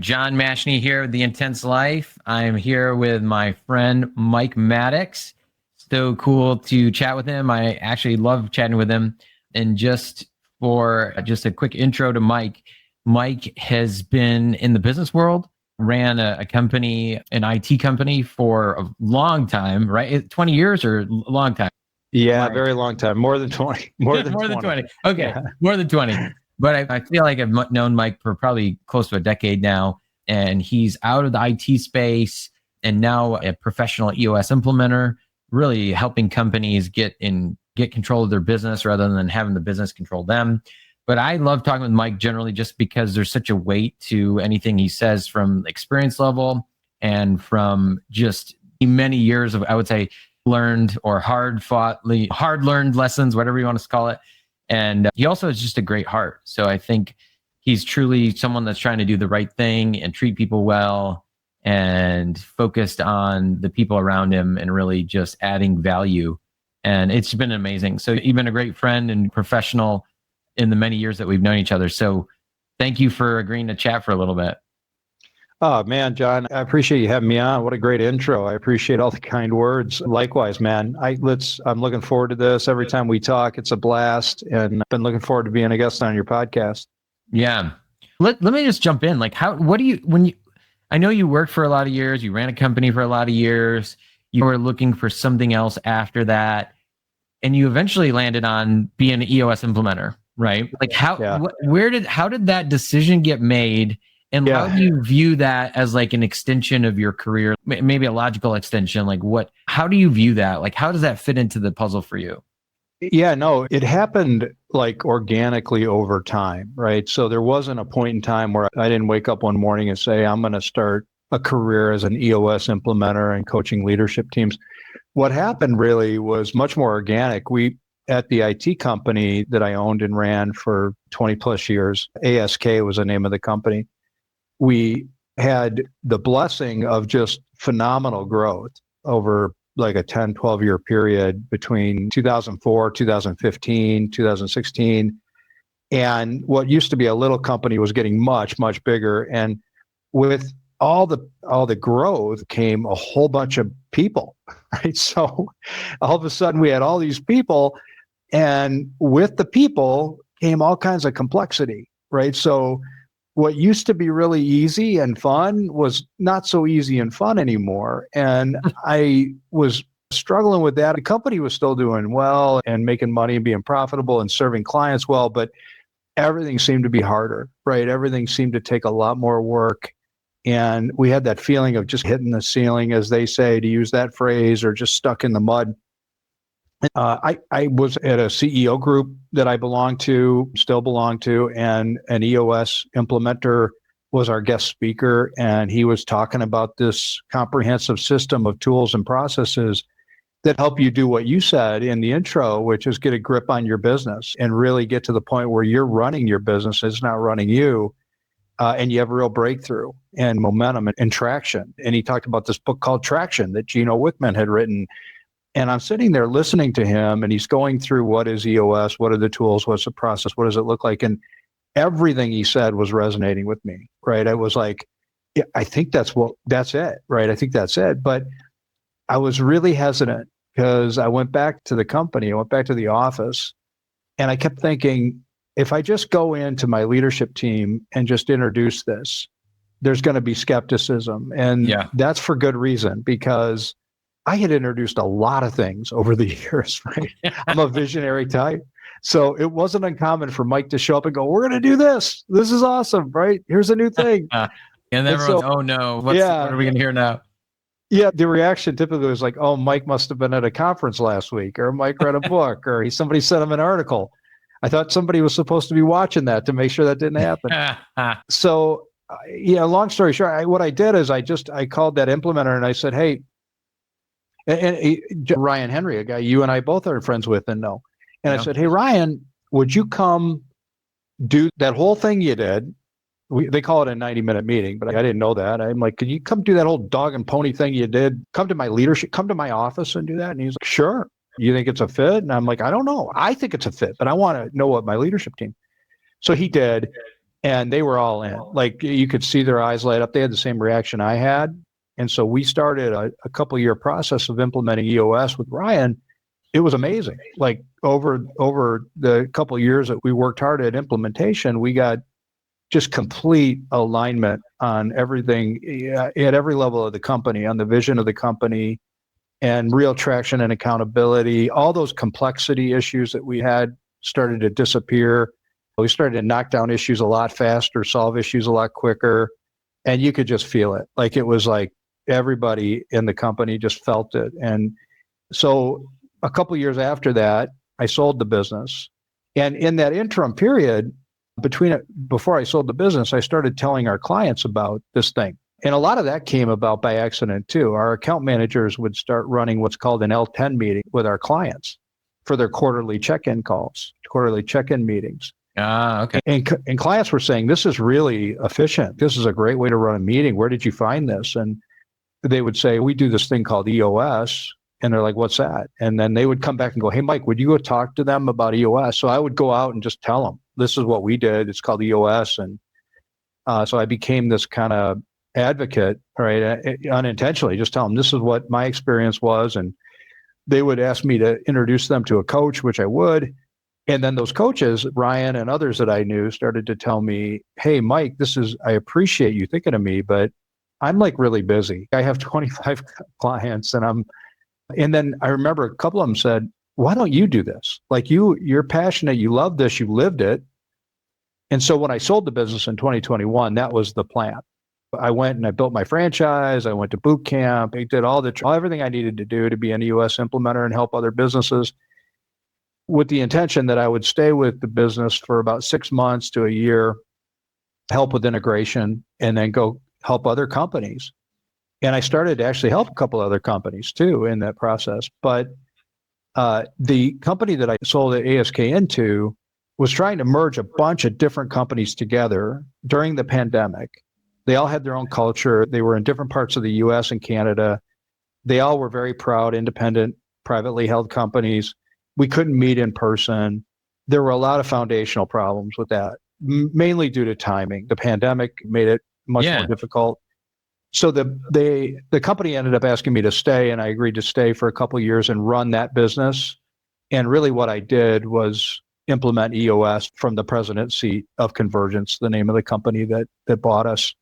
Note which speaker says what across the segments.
Speaker 1: John Mashney here with The Intense Life. I'm here with my friend Mike Maddox. So cool to chat with him. I actually love chatting with him. And just a quick intro to Mike, Mike has been in the business world, ran a company, an IT company for a long time, right? 20 years or a long time?
Speaker 2: Yeah, very long time. More than 20. More than 20.
Speaker 1: Okay, yeah. More than 20. But I feel like I've known Mike for probably close to a decade now, and he's out of the IT space and now a professional EOS implementer, really helping companies get control of their business rather than having the business control them. But I love talking with Mike generally just because there's such a weight to anything he says from experience level and from just many years of, I would say, learned or hard learned lessons, whatever you want to call it. And he also has just a great heart. So I think he's truly someone that's trying to do the right thing and treat people well and focused on the people around him and really just adding value. And it's been amazing. So you've been a great friend and professional in the many years that we've known each other. So thank you for agreeing to chat for a little bit.
Speaker 2: Oh, man, John, I appreciate you having me on. What a great intro. I appreciate all the kind words. Likewise, man. I'm looking forward to this. Every time we talk, it's a blast. And I've been looking forward to being a guest on your podcast.
Speaker 1: Yeah. Let me just jump in. Like, I know you worked for a lot of years, you ran a company for a lot of years, you were looking for something else after that, and you eventually landed on being an EOS implementer, right? Like how did that decision get made? And how do you view that as like an extension of your career? Maybe a logical extension. Like how do you view that? Like, how does that fit into the puzzle for you?
Speaker 2: Yeah, no, it happened like organically over time, right? So there wasn't a point in time where I didn't wake up one morning and say, I'm going to start a career as an EOS implementer and coaching leadership teams. What happened really was much more organic. At the IT company that I owned and ran for 20 plus years, ASK was the name of the company. We had the blessing of just phenomenal growth over like a 10, 12-year period between 2004, 2015, 2016. And what used to be a little company was getting much, much bigger. And with all the growth came a whole bunch of people, right? So all of a sudden we had all these people, and with the people came all kinds of complexity, right? So what used to be really easy and fun was not so easy and fun anymore. And I was struggling with that. The company was still doing well and making money and being profitable and serving clients well, but everything seemed to be harder, right? Everything seemed to take a lot more work. And we had that feeling of just hitting the ceiling, as they say, to use that phrase, or just stuck in the mud. I was at a CEO group that I still belong to, and an EOS implementer was our guest speaker, and he was talking about this comprehensive system of tools and processes that help you do what you said in the intro, which is get a grip on your business and really get to the point where you're running your business, it's not running you, and you have a real breakthrough and momentum and traction. And he talked about this book called Traction that Gino Wickman had written. And I'm sitting there listening to him, and he's going through what is EOS, what are the tools, what's the process, what does it look like? And everything he said was resonating with me, right? I was like, yeah, I think that's it, right? I think that's it. But I was really hesitant because I went back to the company, I went back to the office, and I kept thinking, if I just go into my leadership team and just introduce this, there's going to be skepticism. And that's for good reason, because I had introduced a lot of things over the years, right? I'm a visionary type. So it wasn't uncommon for Mike to show up and go, we're going to do this. This is awesome, right? Here's a new thing.
Speaker 1: And everyone's, oh no, what are we going to hear now?
Speaker 2: Yeah, the reaction typically was like, oh, Mike must have been at a conference last week, or Mike read a book, or somebody sent him an article. I thought somebody was supposed to be watching that to make sure that didn't happen. So, long story short, what I did is I called that implementer and I said, hey, and Ryan Henry, a guy you and I both are friends with and know. And I said, hey, Ryan, would you come do that whole thing you did? They call it a 90-minute meeting, but I didn't know that. I'm like, could you come do that whole dog and pony thing you did? Come to my office and do that? And he's like, sure. You think it's a fit? And I'm like, I don't know. I think it's a fit, but I want to know what my leadership team. So he did. And they were all in. Like you could see their eyes light up. They had the same reaction I had. And so we started a couple year process of implementing EOS with Ryan. It was amazing. Like over the couple of years that we worked hard at implementation, we got just complete alignment on everything at every level of the company, on the vision of the company, and real traction and accountability. All those complexity issues that we had started to disappear. We started to knock down issues a lot faster, solve issues a lot quicker, and you could just feel it. Like it was like everybody in the company just felt it. And so a couple of years after that, I sold the business. And in that interim period, before I sold the business, I started telling our clients about this thing. And a lot of that came about by accident too. Our account managers would start running what's called an L10 meeting with our clients for their quarterly check-in calls, quarterly check-in meetings.
Speaker 1: Okay.
Speaker 2: And clients were saying, this is really efficient. This is a great way to run a meeting. Where did you find this? And they would say, we do this thing called EOS. And they're like, what's that? And then they would come back and go, hey, Mike, would you go talk to them about EOS? So I would go out and just tell them, this is what we did. It's called EOS. And so I became this kind of advocate, right? Unintentionally, just tell them this is what my experience was. And they would ask me to introduce them to a coach, which I would. And then those coaches, Ryan and others that I knew, started to tell me, hey, Mike, I appreciate you thinking of me, but I'm like really busy. I have 25 clients and then I remember a couple of them said, why don't you do this? Like you're passionate, you love this, you lived it. And so when I sold the business in 2021, that was the plan. I went and I built my franchise. I went to boot camp. I did everything I needed to do to be an EOS implementer and help other businesses, with the intention that I would stay with the business for about 6 months to a year, help with integration, and then go help other companies. And I started to actually help a couple other companies too in that process. But the company that I sold ASK into was trying to merge a bunch of different companies together during the pandemic. They all had their own culture. They were in different parts of the US and Canada. They all were very proud, independent, privately held companies. We couldn't meet in person. There were a lot of foundational problems with that, mainly due to timing. The pandemic made it much more difficult. So the company ended up asking me to stay, and I agreed to stay for a couple of years and run that business. And really what I did was implement EOS from the president's seat of Convergence, the name of the company that bought us,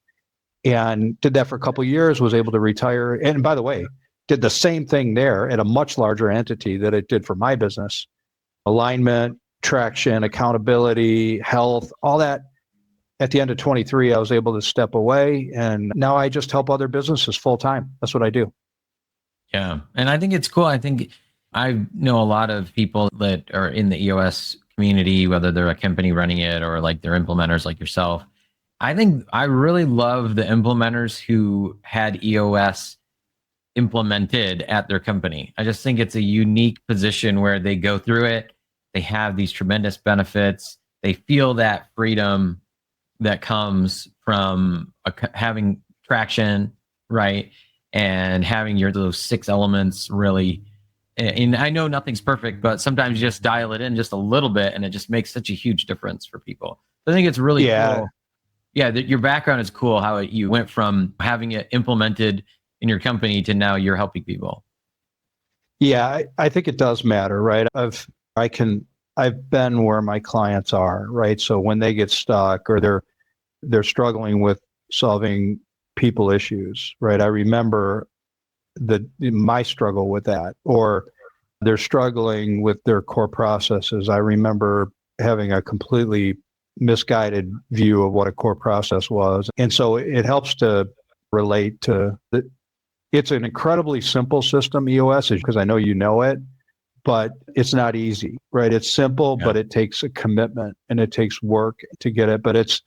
Speaker 2: and did that for a couple of years, was able to retire. And by the way, did the same thing there at a much larger entity that it did for my business. Alignment, traction, accountability, health, all that. At the end of 23, I was able to step away, and now I just help other businesses full time. That's what I do.
Speaker 1: Yeah. And I think it's cool. I think I know a lot of people that are in the EOS community, whether they're a company running it or like they're implementers like yourself. I think I really love the implementers who had EOS implemented at their company. I just think it's a unique position where they go through it. They have these tremendous benefits. They feel that freedom that comes from having traction, right? And having those 6 elements really. And I know nothing's perfect, but sometimes you just dial it in just a little bit and it just makes such a huge difference for people. I think it's really cool. Yeah, your background is cool, how you went from having it implemented in your company to now you're helping people.
Speaker 2: Yeah, I think it does matter, right? I've been where my clients are, right? So when they get stuck or they're struggling with solving people issues, right? I remember my struggle with that, or they're struggling with their core processes. I remember having a completely misguided view of what a core process was. And so it helps to relate to it's an incredibly simple system, EOS, because I know you know it, but it's not easy, right? It's simple, but it takes a commitment and it takes work to get it. But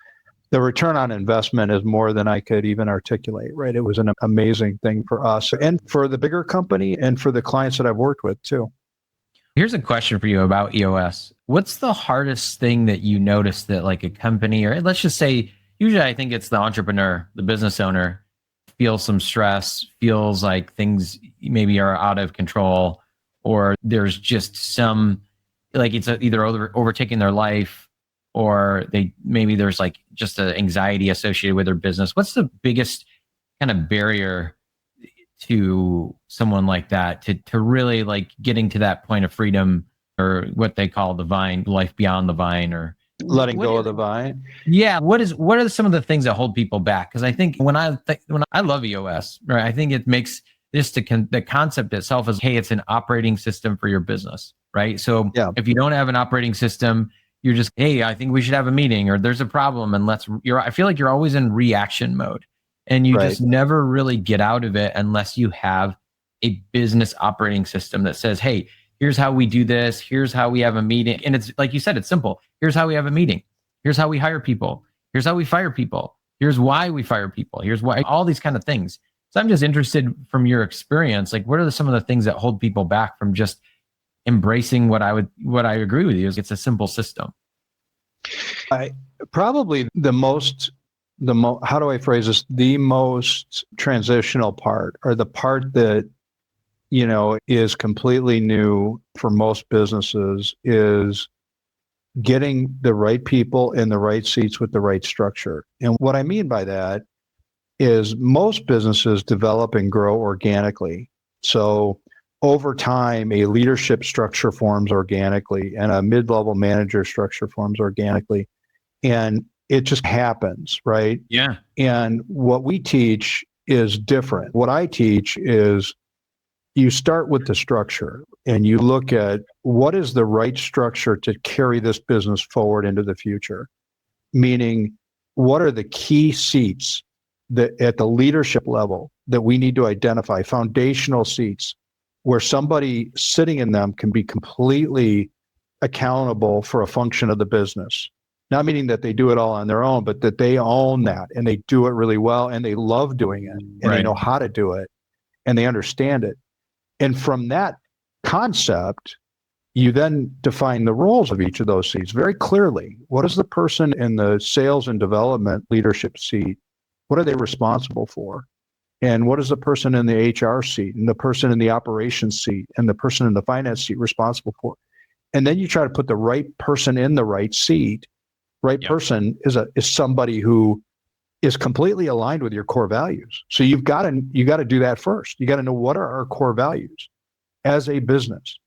Speaker 2: the return on investment is more than I could even articulate, right? It was an amazing thing for us and for the bigger company and for the clients that I've worked with too.
Speaker 1: Here's a question for you about EOS. What's the hardest thing that you noticed that like a company, or let's just say, usually I think it's the entrepreneur, the business owner, feels some stress, feels like things maybe are out of control, or there's just some, like it's either overtaking their life, or maybe there's like just an anxiety associated with their business. What's the biggest kind of barrier to someone like that to really like getting to that point of freedom, or what they call the vine, life beyond the vine, or
Speaker 2: letting go of the vine?
Speaker 1: Yeah. What are some of the things that hold people back? Because I think when I love EOS, right, I think it makes this the concept itself is, hey, it's an operating system for your business, right? So if you don't have an operating system, you're just, hey, I think we should have a meeting, or there's a problem, and I feel like you're always in reaction mode, and you just never really get out of it unless you have a business operating system that says, hey, here's how we do this. Here's how we have a meeting. And it's like you said, it's simple. Here's how we have a meeting. Here's how we hire people. Here's how we fire people. Here's why we fire people. Here's why, all these kind of things. So I'm just interested from your experience, like what are some of the things that hold people back from just embracing what I agree with you is it's a simple system.
Speaker 2: Probably how do I phrase this? The most transitional part, or the part that, is completely new for most businesses, is getting the right people in the right seats with the right structure. And what I mean by that is most businesses develop and grow organically. So over time, a leadership structure forms organically, and a mid-level manager structure forms organically. And it just happens, right?
Speaker 1: Yeah.
Speaker 2: And what we teach is different. What I teach is you start with the structure and you look at what is the right structure to carry this business forward into the future. Meaning, what are the key seats that at the leadership level that we need to identify, foundational seats where somebody sitting in them can be completely accountable for a function of the business. Not meaning that they do it all on their own, but that they own that and they do it really well and they love doing it and they know how to do it and they understand it. And from that concept, you then define the roles of each of those seats very clearly. What is the person in the sales and development leadership seat? What are they responsible for? And what is the person in the HR seat and the person in the operations seat and the person in the finance seat responsible for? And then you try to put the right person in the right seat. Person is somebody who is completely aligned with your core values. So you got to do that first. You got to know what are our core values as a business,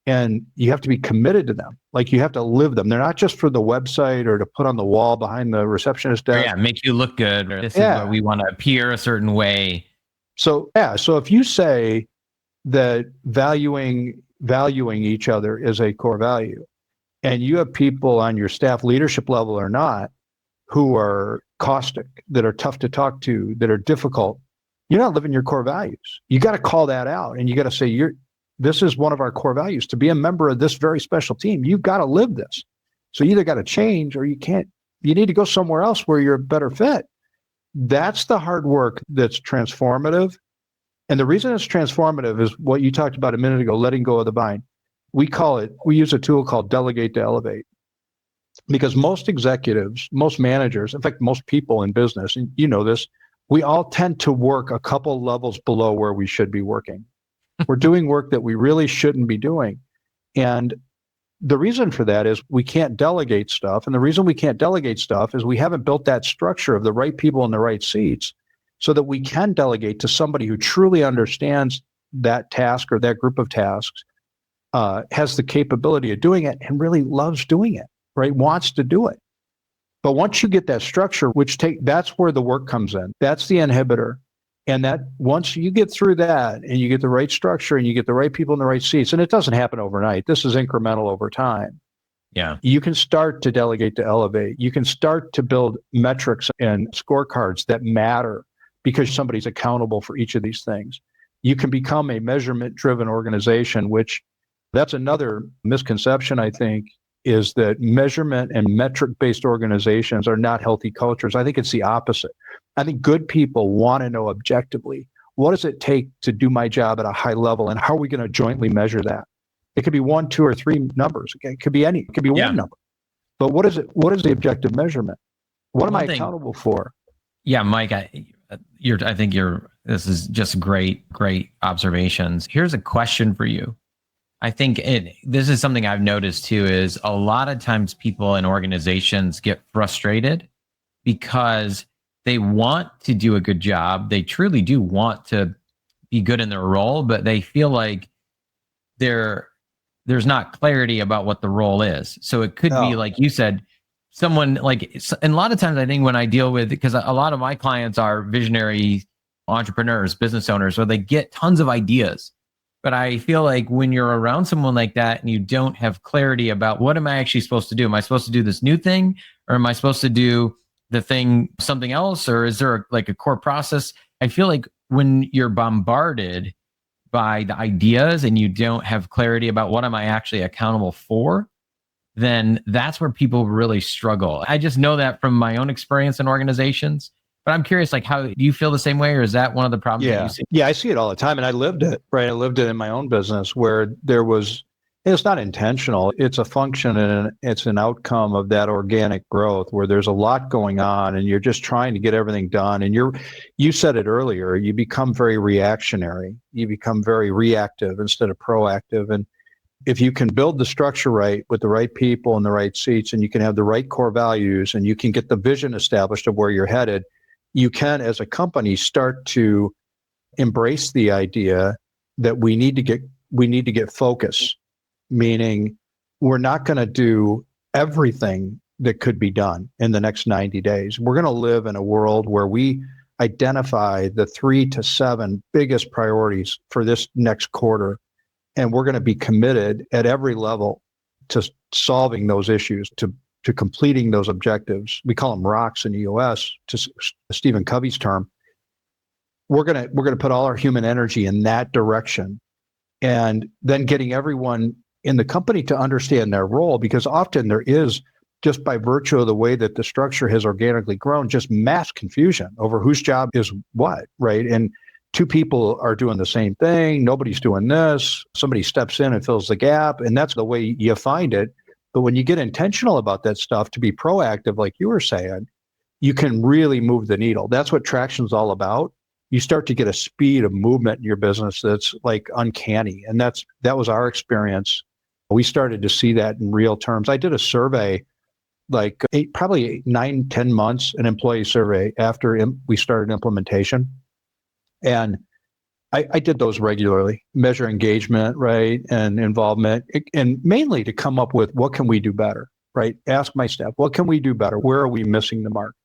Speaker 2: and you have to be committed to them. Like you have to live them. They're not just for the website or to put on the wall behind the receptionist desk.
Speaker 1: Yeah, make you look good. Or this is what we want to appear a certain way.
Speaker 2: So if you say that valuing each other is a core value, and you have people on your staff, leadership level or not, who are caustic, that are tough to talk to, that are difficult, you're not living your core values. You got to call that out, and you got to say, this is one of our core values. To be a member of this very special team, you've got to live this. So you either got to change or you need to go somewhere else where you're a better fit. That's the hard work that's transformative. And the reason it's transformative is what you talked about a minute ago, letting go of the vine. We use a tool called Delegate to Elevate. Because most executives, most managers, in fact, most people in business, and you know this, we all tend to work a couple levels below where we should be working. We're doing work that we really shouldn't be doing. And the reason for that is we can't delegate stuff. And the reason we can't delegate stuff is we haven't built that structure of the right people in the right seats so that we can delegate to somebody who truly understands that task or that group of tasks, has the capability of doing it and really loves doing it, right? Wants to do it. But once you get that structure, that's where the work comes in. That's the inhibitor. And that once you get through that and you get the right structure and you get the right people in the right seats, and it doesn't happen overnight. This is incremental over time.
Speaker 1: Yeah.
Speaker 2: You can start to delegate to elevate. You can start to build metrics and scorecards that matter because somebody's accountable for each of these things. You can become a measurement-driven organization, which that's another misconception, I think, is that measurement and metric-based organizations are not healthy cultures. I think it's the opposite. I think good people want to know objectively, what does it take to do my job at a high level, and how are we going to jointly measure that? It could be 1, 2, or 3 numbers. It could be one number. But what is it? What is the objective measurement? What am I accountable for?
Speaker 1: Yeah, Mike, this is just great observations. Here's a question for you. I think this is something I've noticed too, is a lot of times people in organizations get frustrated because they want to do a good job. They truly do want to be good in their role, but they feel like there's not clarity about what the role is. So it could be, like you said, someone like, and a lot of times I think when I deal with, because a lot of my clients are visionary entrepreneurs, business owners, so they get tons of ideas. But I feel like when you're around someone like that and you don't have clarity about what am I actually supposed to do? Am I supposed to do this new thing, or am I supposed to do the thing something else, or is there like a core process? I feel like when you're bombarded by the ideas and you don't have clarity about what am I actually accountable for, then that's where people really struggle. I just know that from my own experience in organizations. But I'm curious, like, how do you feel the same way, or is that one of the problems that you see?
Speaker 2: Yeah, I see it all the time, and I lived it, right? I lived it in my own business where it's not intentional. It's a function and it's an outcome of that organic growth where there's a lot going on and you're just trying to get everything done. And you said it earlier, you become very reactionary. You become very reactive instead of proactive. And if you can build the structure right with the right people in the right seats, and you can have the right core values, and you can get the vision established of where you're headed, you can, as a company, start to embrace the idea that we need to get focus, meaning we're not going to do everything that could be done in the next 90 days. We're going to live in a world where we identify the 3 to 7 biggest priorities for this next quarter, and we're going to be committed at every level to solving those issues, to completing those objectives. We call them rocks in EOS, to Stephen Covey's term. We're going to put all our human energy in that direction, and then getting everyone in the company to understand their role, because often there is, just by virtue of the way that the structure has organically grown, just mass confusion over whose job is what, right? And 2 people are doing the same thing. Nobody's doing this. Somebody steps in and fills the gap, and that's the way you find it. But when you get intentional about that stuff, to be proactive, like you were saying, you can really move the needle. That's what traction's all about. You start to get a speed of movement in your business that's like uncanny. And that was our experience. We started to see that in real terms. I did a survey, like probably 9-10 months, an employee survey after we started implementation. And I did those regularly, measure engagement, right, and involvement, and mainly to come up with what can we do better, right? Ask my staff, what can we do better? Where are we missing the mark?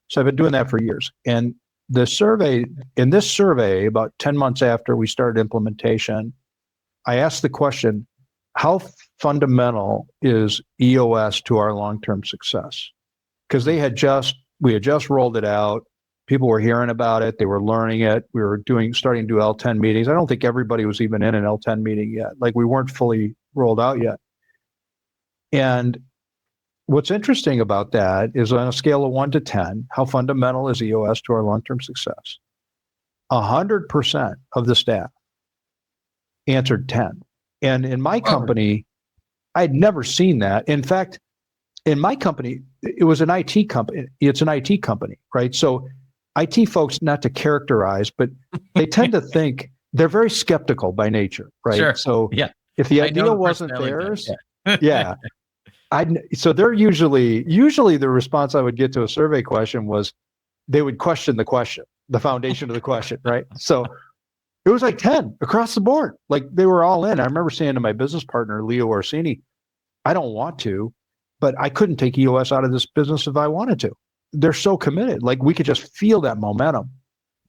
Speaker 2: So I've been doing that for years. And in this survey, about 10 months after we started implementation, I asked the question, how fundamental is EOS to our long-term success? Because we had just rolled it out. People were hearing about it. They were learning it. We were starting to do L10 meetings. I don't think everybody was even in an L10 meeting yet. Like, we weren't fully rolled out yet. And what's interesting about that is, on a scale of 1 to 10, how fundamental is EOS to our long-term success? 100% of the staff answered 10. And in my company, I'd never seen that. In fact, in my company, it was an IT company. It's an IT company, right? So IT folks, not to characterize, but they tend to think, they're very skeptical by nature, right?
Speaker 1: Sure.
Speaker 2: So
Speaker 1: yeah.
Speaker 2: If the idea wasn't theirs, so they're usually the response I would get to a survey question was, they would question the question, the foundation of the question, right? So it was like 10 across the board. Like, they were all in. I remember saying to my business partner, Leo Orsini, I don't want to, but I couldn't take EOS out of this business if I wanted to. They're so committed. Like, we could just feel that momentum.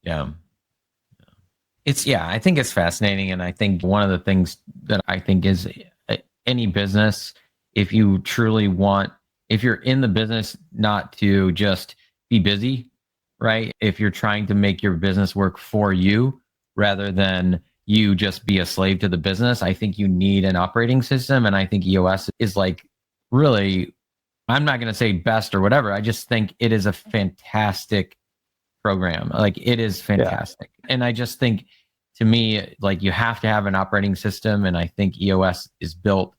Speaker 1: Yeah. I think it's fascinating. And I think one of the things that I think is, any business, if you're in the business not to just be busy, right? If you're trying to make your business work for you rather than you just be a slave to the business, I think you need an operating system. And I think EOS is, like, really, I'm not going to say best or whatever. I just think it is a fantastic program. Like, it is fantastic. Yeah. And I just think, to me, like, you have to have an operating system. And I think EOS is built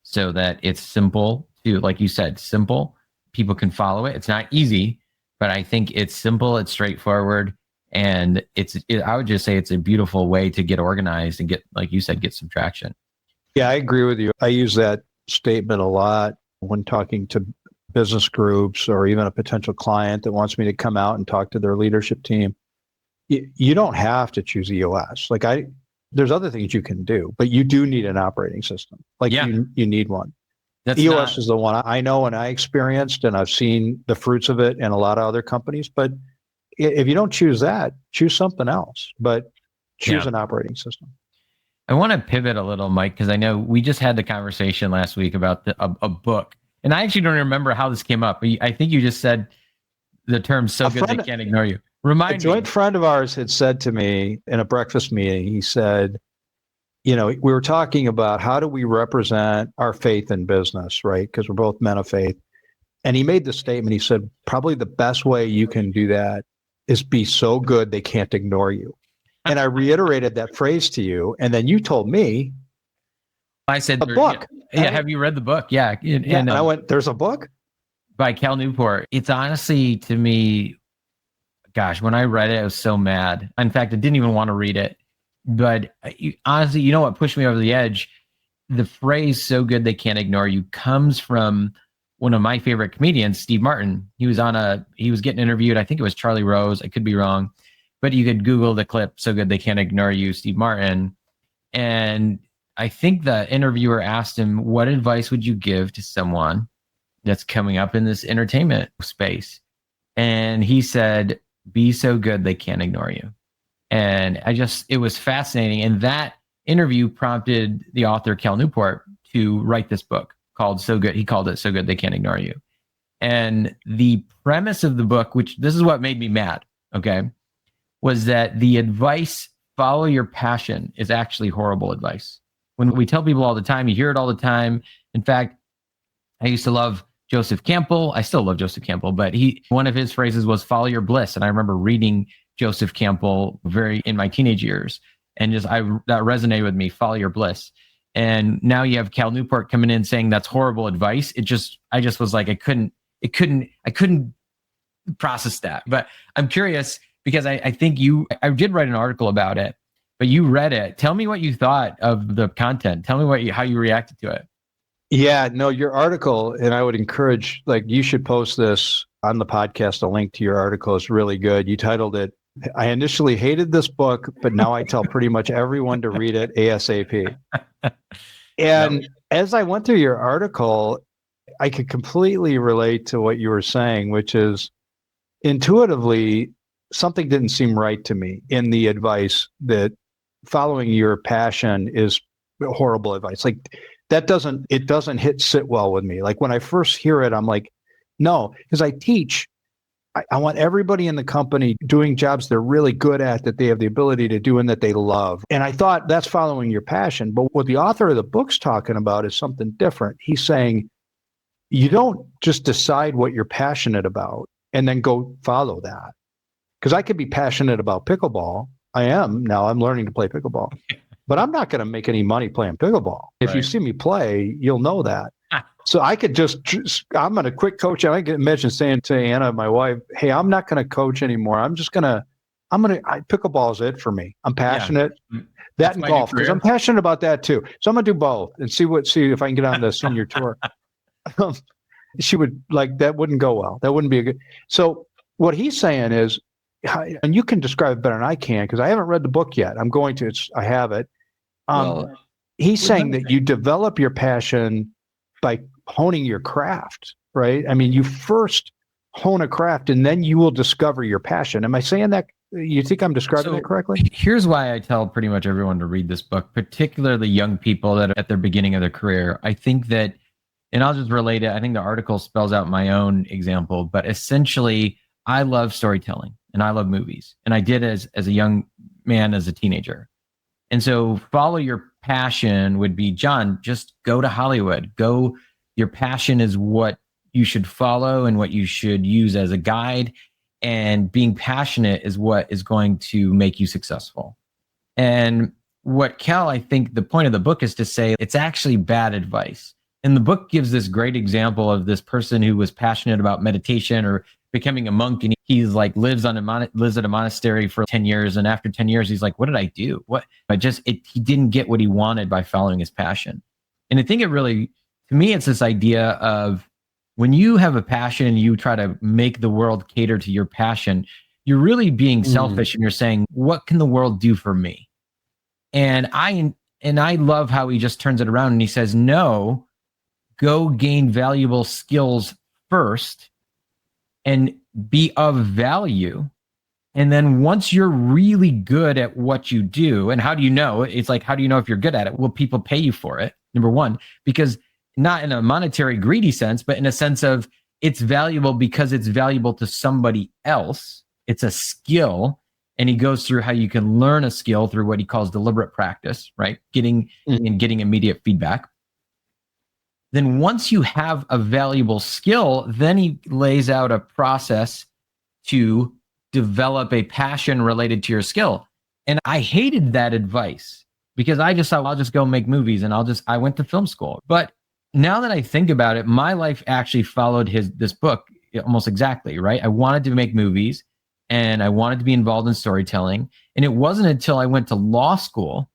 Speaker 1: so that it's simple to, like you said, simple. People can follow it. It's not easy, but I think it's simple. It's straightforward. And I would just say it's a beautiful way to get organized and get, like you said, get some traction.
Speaker 2: Yeah, I agree with you. I use that statement a lot when talking to business groups or even a potential client that wants me to come out and talk to their leadership team. You don't have to choose EOS. There's other things you can do, but you do need an operating system.
Speaker 1: Yeah.
Speaker 2: You need one.
Speaker 1: That's
Speaker 2: EOS is the one I know and I experienced, and I've seen the fruits of it in a lot of other companies. But if you don't choose that, choose something else, but choose an operating system.
Speaker 1: I want to pivot a little, Mike, because I know we just had the conversation last week about a book. And I actually don't remember how this came up. I think you just said the term "so good they can't ignore you."
Speaker 2: A joint friend of ours had said to me in a breakfast meeting, he said, we were talking about how do we represent our faith in business, right? Because we're both men of faith. And he made the statement, he said, probably the best way you can do that is be so good they can't ignore you. And I reiterated that phrase to you. And then you told me,
Speaker 1: I said,
Speaker 2: a book.
Speaker 1: Yeah. Have you read the book? Yeah.
Speaker 2: And I went, there's a book?
Speaker 1: By Cal Newport. It's honestly, to me, gosh, when I read it, I was so mad. In fact, I didn't even want to read it. But honestly, you know what pushed me over the edge? The phrase "so good they can't ignore you" comes from one of my favorite comedians, Steve Martin. He was getting interviewed. I think it was Charlie Rose. I could be wrong, but you could Google the clip "so good they can't ignore you," Steve Martin. And I think the interviewer asked him, what advice would you give to someone that's coming up in this entertainment space? And he said, be so good they can't ignore you. And it was fascinating. And that interview prompted the author, Cal Newport, to write this book called "So Good." He called it "So Good They Can't Ignore You." And the premise of the book, which this is what made me mad, okay, was that the advice, follow your passion, is actually horrible advice. When we tell people all the time, you hear it all the time. In fact, I used to love Joseph Campbell. I still love Joseph Campbell, but one of his phrases was "follow your bliss." And I remember reading Joseph Campbell in my teenage years, and that resonated with me. Follow your bliss. And now you have Cal Newport coming in saying that's horrible advice. I just was like, I couldn't process that. But I'm curious because I think I did write an article about it, but you read it. Tell me what you thought of the content. Tell me how you reacted to it.
Speaker 2: Yeah, no, your article, and I would encourage, you should post this on the podcast. A link to your article is really good. You titled it, "I initially hated this book, but now I tell pretty much everyone to read it ASAP." And as I went through your article, I could completely relate to what you were saying, which is intuitively, something didn't seem right to me in the advice that following your passion is horrible advice. It doesn't sit well with me. When I first hear it, I'm like, no, because I teach, I want everybody in the company doing jobs they're really good at, that they have the ability to do and that they love. And I thought that's following your passion. But what the author of the book's talking about is something different. He's saying, you don't just decide what you're passionate about and then go follow that. Because I could be passionate about pickleball. I am now. I'm learning to play pickleball. But I'm not going to make any money playing pickleball. If you see me play, you'll know that. So I could I'm going to quit coaching. I can imagine saying to Anna, my wife, hey, I'm not going to coach anymore. Pickleball is it for me. I'm passionate. Yeah. That and golf, because I'm passionate about that too. So I'm going to do both and see if I can get on the senior tour. She would that wouldn't go well. That wouldn't be a good. So what he's saying is, and you can describe it better than I can, because I haven't read the book yet. I'm going to. I have it. He's saying that you develop your passion by honing your craft, right? I mean, you first hone a craft and then you will discover your passion. Am I saying that? You think I'm describing it correctly?
Speaker 1: Here's why I tell pretty much everyone to read this book, particularly young people that are at their beginning of their career. I think that, and I'll just relate it, I think the article spells out my own example, but essentially, I love storytelling and I love movies. And I did as a young man, as a teenager. And so follow your passion would be, John, just go to Hollywood. Your passion is what you should follow and what you should use as a guide. And being passionate is what is going to make you successful. And what Cal, I think the point of the book is to say it's actually bad advice. And the book gives this great example of this person who was passionate about meditation or becoming a monk, and he's like lives at a monastery for 10 years. And after 10 years, he's like, what did I do? He didn't get what he wanted by following his passion. And I think to me, it's this idea of when you have a passion and you try to make the world cater to your passion, you're really being selfish, and you're saying, what can the world do for me? And I love how he just turns it around and he says, no, go gain valuable skills first and be of value. And then once you're really good at what you do, and how do you know? It's like, how do you know if you're good at it? Will people pay you for it? Number one, because not in a monetary greedy sense, but in a sense of it's valuable because it's valuable to somebody else. It's a skill. And he goes through how you can learn a skill through what he calls deliberate practice, right? Getting immediate feedback. Then once you have a valuable skill, then he lays out a process to develop a passion related to your skill. And I hated that advice because I just thought, I'll just go make movies and I went to film school. But now that I think about it, my life actually followed this book almost exactly, right? I wanted to make movies and I wanted to be involved in storytelling. And it wasn't until I went to law school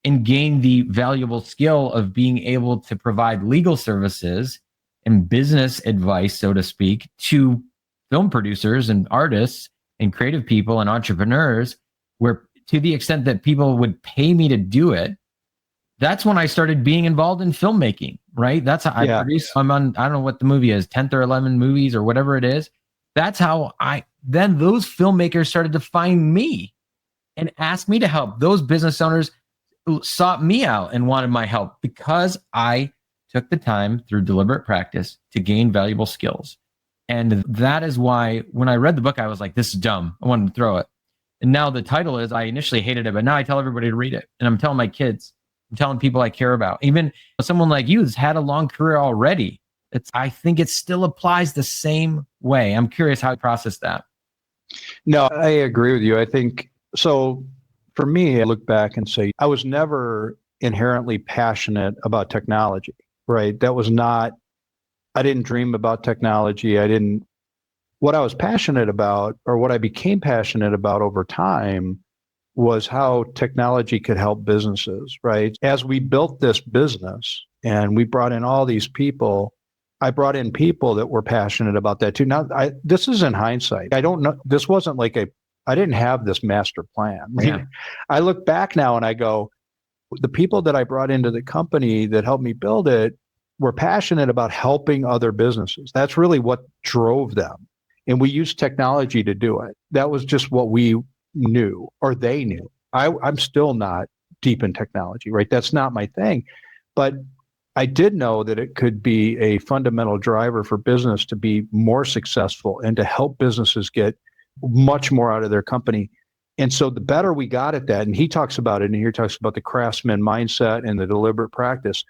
Speaker 1: and gained the valuable skill of being able to provide legal services and business advice, so to speak, to film producers and artists and creative people and entrepreneurs, where to the extent that people would pay me to do it, that's when I started being involved in filmmaking, right? That's how I produce. I don't know what the movie is, 10th or 11 movies or whatever it is. That's how then those filmmakers started to find me and ask me to help. Those business owners sought me out and wanted my help because I took the time through deliberate practice to gain valuable skills. And that is why when I read the book, I was like, this is dumb. I wanted to throw it. And now the title is, I initially hated it, but now I tell everybody to read it. And I'm telling my kids, I'm telling people I care about. Even someone like you who's had a long career already, I think it still applies the same way. I'm curious how you process that.
Speaker 2: No, I agree with you. I think so. For me, I look back and say, I was never inherently passionate about technology, right? I didn't dream about technology. What I was passionate about, or what I became passionate about over time, was how technology could help businesses, right? As we built this business and we brought in all these people, I brought in people that were passionate about that too. Now, this is in hindsight. I don't know. This wasn't like I didn't have this master plan.
Speaker 1: Yeah.
Speaker 2: I look back now and I go, the people that I brought into the company that helped me build it were passionate about helping other businesses. That's really what drove them. And we used technology to do it. That was just what we knew, or they knew. I'm still not deep in technology, right? That's not my thing. But I did know that it could be a fundamental driver for business to be more successful and to help businesses get much more out of their company. And so the better we got at that, and he talks about it, and he talks about the craftsman mindset and the deliberate practice.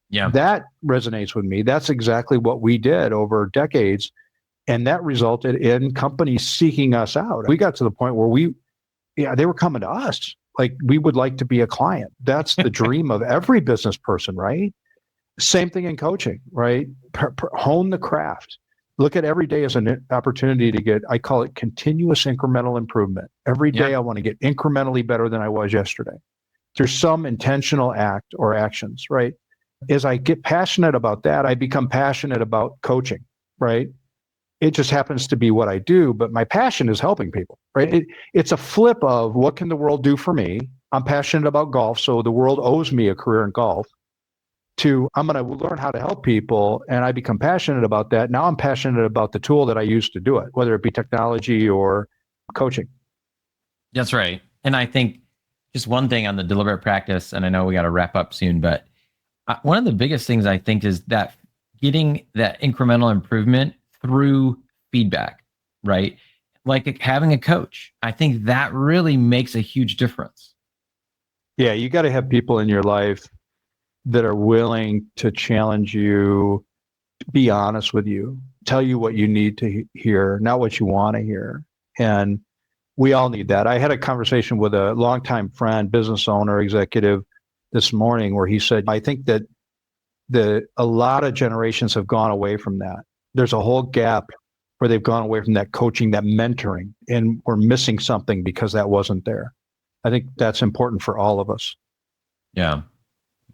Speaker 2: Yeah, that resonates with me. That's exactly what we did over decades. And that resulted in companies seeking us out. We got to the point where they were coming to us. Like, we would like to be a client. That's the dream of every business person, right? Same thing in coaching, right? Hone the craft. Look at every day as an opportunity to get, I call it continuous incremental improvement. Every day I want to get incrementally better than I was yesterday. There's some intentional act or actions, right? As I get passionate about that, I become passionate about coaching, right? It just happens to be what I do, but my passion is helping people, right? It's a flip of, what can the world do for me? I'm passionate about golf, so the world owes me a career in golf. To, I'm going to learn how to help people, and I become passionate about that. Now I'm passionate about the tool that I use to do it, whether it be technology or coaching.
Speaker 1: That's right. And I think just one thing on the deliberate practice, and I know we got to wrap up soon, but one of the biggest things I think is that getting that incremental improvement through feedback, right? Like having a coach. I think that really makes a huge difference.
Speaker 2: Yeah, you got to have people in your life that are willing to challenge you, be honest with you, tell you what you need to hear, not what you want to hear. And we all need that. I had a conversation with a longtime friend, business owner, executive this morning, where he said, I think that a lot of generations have gone away from that. There's a whole gap where they've gone away from that coaching, that mentoring, and we're missing something because that wasn't there. I think that's important for all of us.
Speaker 1: Yeah.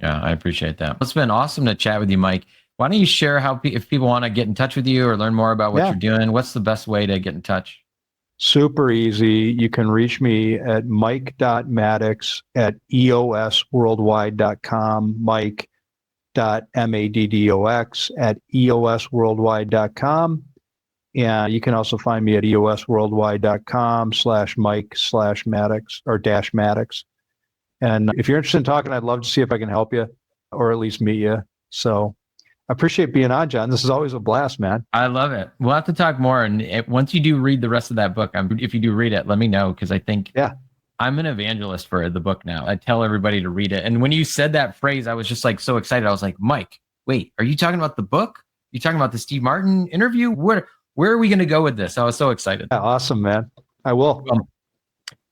Speaker 1: Yeah, I appreciate that. It's been awesome to chat with you, Mike. Why don't you share how if people want to get in touch with you or learn more about what you're doing, what's the best way to get in touch?
Speaker 2: Super easy. You can reach me at mike.maddox@eosworldwide.com, mike.maddox@eosworldwide.com. And you can also find me at eosworldwide.com/Mike/Maddox or -Maddox. And if you're interested in talking, I'd love to see if I can help you or at least meet you. So I appreciate being on, John. This is always a blast, man.
Speaker 1: I love it. We'll have to talk more. And once you do read the rest of that book, if you do read it, let me know, because I think I'm an evangelist for the book now. I tell everybody to read it. And when you said that phrase, I was just like so excited. I was like, Mike, wait, are you talking about the book? You talking about the Steve Martin interview? Where are we going to go with this? I was so excited.
Speaker 2: Yeah, awesome, man. I will.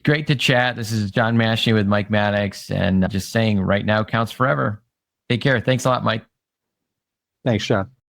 Speaker 1: Great to chat. This is John Mashney with Mike Maddox, and just saying right now counts forever. Take care. Thanks a lot, Mike.
Speaker 2: Thanks, John.